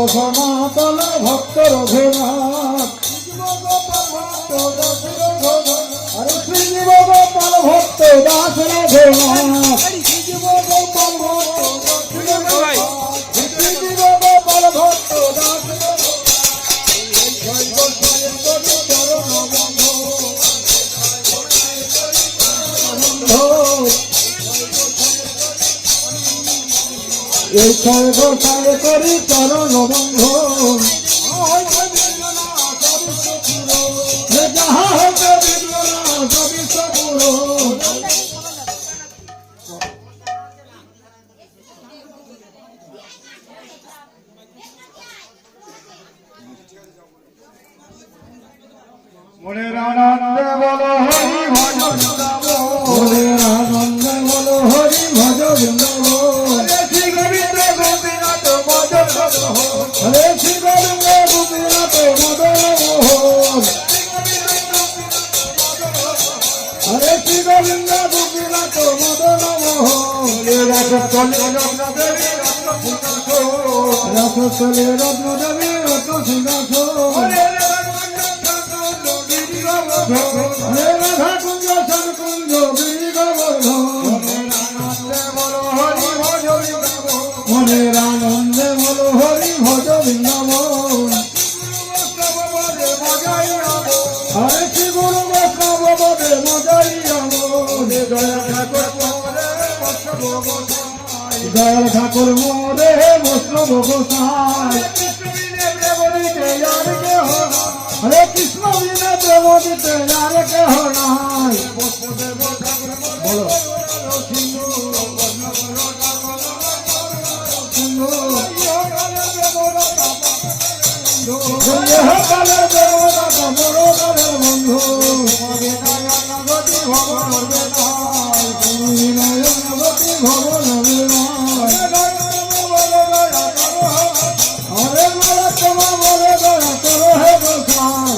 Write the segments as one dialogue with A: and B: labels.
A: সনাতন ভক্ত রঘুনাথ আরে শ্রীজীব গোপাল ভক্ত দাস রঘুনাথ শ্রীজীব গোপাল ভক্ত দাস এই ছয় গোসাই করি চরণ বন্ধন যাহা হতে মনের আনন্দে বলো হরি ভজ মনের আনন্দে বলো হরি ভজ হরে শ্রী গোবিন্দ গোপীনাথ মদন হরে শ্রী গোবিন্দ গোপীনাথ মদন হরে শ্রী গোবিন্দ গোপীনাথ মদন রথস্থলে রত্নদেবী রত্ন সিংহাসন হরে রাধা কুঞ্জ সনকুঞ্জ মনের আনন্দে বলো হরি ভজ বৃন্দাবন হরে শ্রী গুরু বৈষ্ণব বদে মজাই দয়াল ঠাকুর মোরে বৈষ্ণব গোসাই হরে কৃষ্ণ বিনে প্রেম দিতে আর কেহ নাই বলো কালের দেবতা বড় কালের বন্ধু নয়নগতি ভবন হরে মালা তোমা বলে দয়া করো হে গোসাই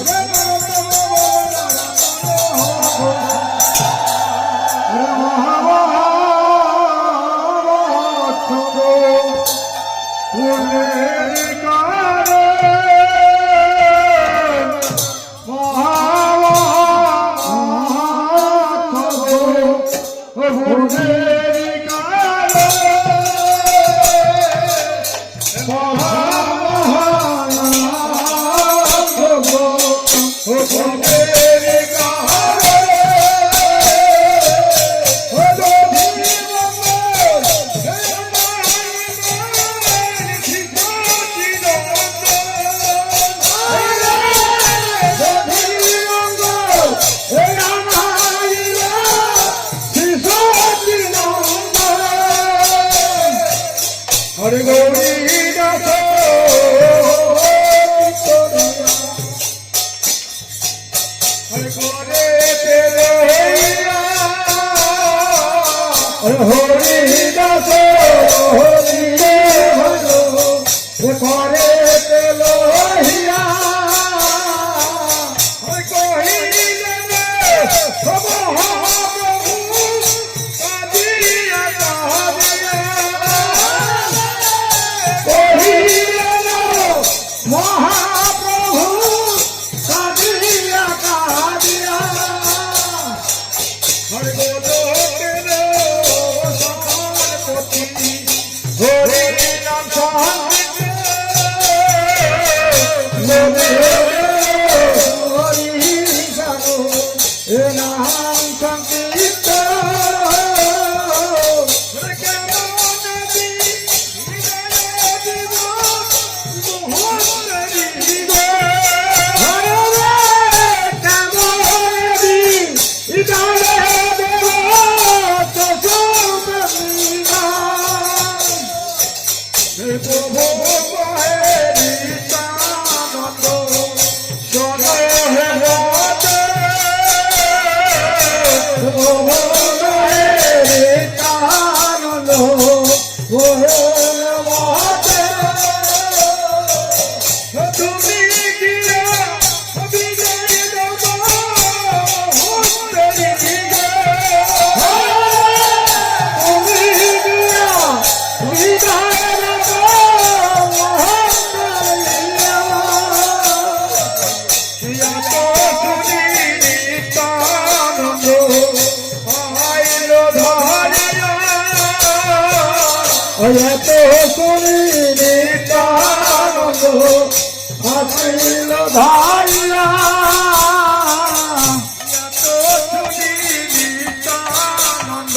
A: হরে গৌরী দাস হরে করে তেরে হরি দাস হরি রে ভজো করে তেল হিয়া হরে কহিলে সব হরে প্রভু কহে নিত্যানন্দ শোনো হে মতে প্রভু কহে নিত্যানন্দ ওহে মতে তুমি গিয়া বিজয় দেব হরি দিগে তুমি গিয়া বিজয় দেব ইয়া তো শুনি নিত্যানন্দ আইল ধরিয়া ইয়া তো শুনি নিত্যানন্দ আসিল ধারিয়া তো শুনি নিত্যানন্দ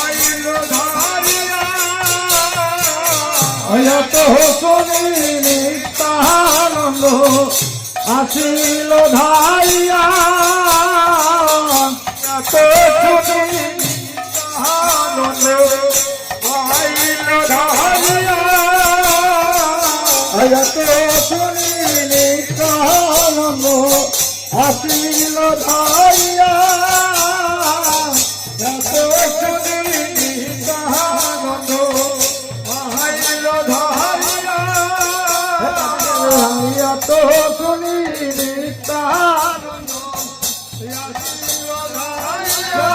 A: আইল ধারিয়া তো শুনি নিত্যানন্দ আসিল ধারিয়া তো শুনি নিত্যানন্দ আইল ধারিয়া আয়াতে শুনি নিত্যানন্দ আসিল ধারিয়া আয়াতে শুনি নিত্যানন্দ আইল ধারিয়া আয়াতে শুনি নিত্যানন্দ আসিল ধারিয়া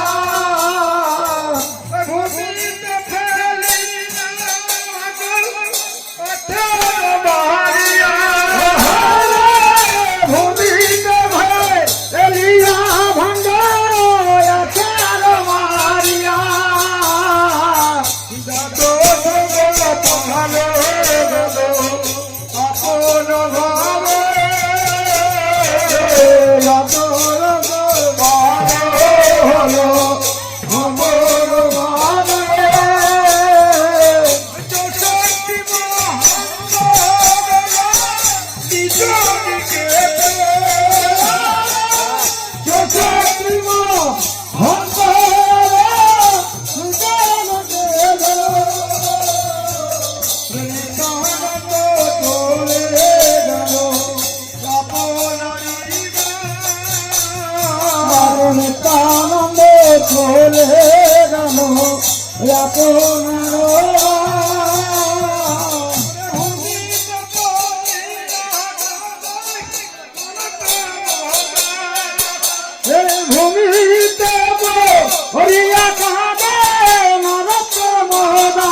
A: ভূমিতে ফেলি নিত্যানন্দ চলে গেল ভূমিতে হরিয়া কাঁদে নরক মহদা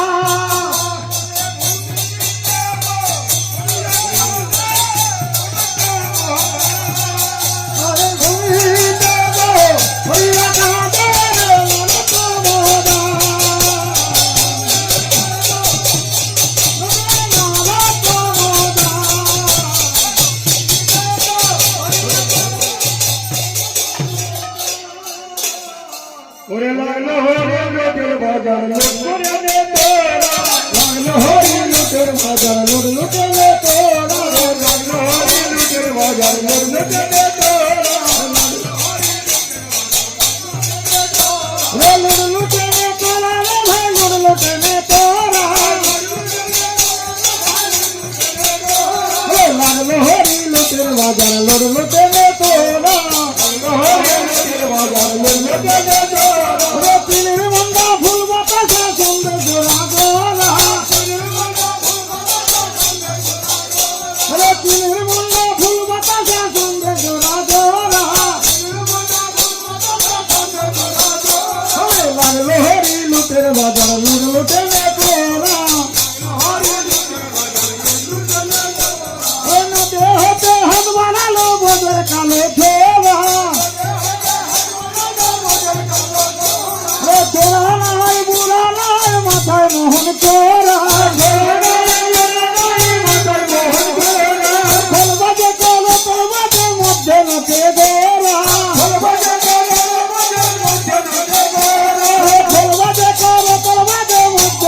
A: ওরে লাগলো হরি লুটের বাজার লুট করে নে তোরা লাগলো হরি লুটের বাজার লুট লুটে নে তোরা লাগলো হরি লুটের বাজার লুট লুটে নে তোরা রে লুট লুটে নে তোরা রে ভাই লুট লুটে নে তোরা রে লাগলো হরি লুটের বাজার লুট লুটে নে তোরা লাগলো হরি লুটের বাজার লুট লুটে নে বাজার লুট লুটে নে তোরা হতে হাত বাড়ালো বদর কালো ধোরা তোরা নাই বুড়া নাই মাথায় মোহন তোরা বাজে কলো তোর বাজে মধ্যে নচে দোরা মধ্যে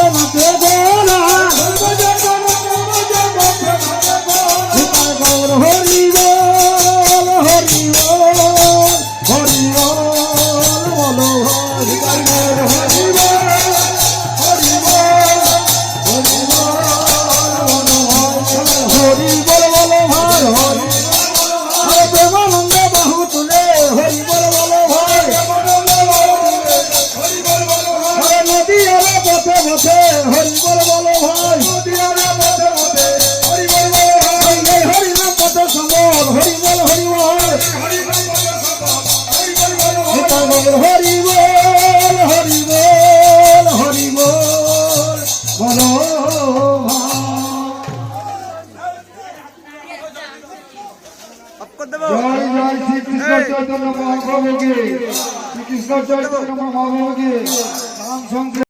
A: মতে হরি বল বলো ভাই নদিয়ার মতে মতে হরি বল বলো ভাই এই হরি নাম পথে সম্বল হরি বল হরি বল হরি নাম পথে সম্বল হরি বল বলো হরি বল হরি বল হরি বল বলো জয় জয় শ্রী কৃষ্ণ চৈতন্য মহাপ্রভু কি শ্রী কৃষ্ণ চৈতন্য মহাপ্রভু কি নাম সংকীর্তন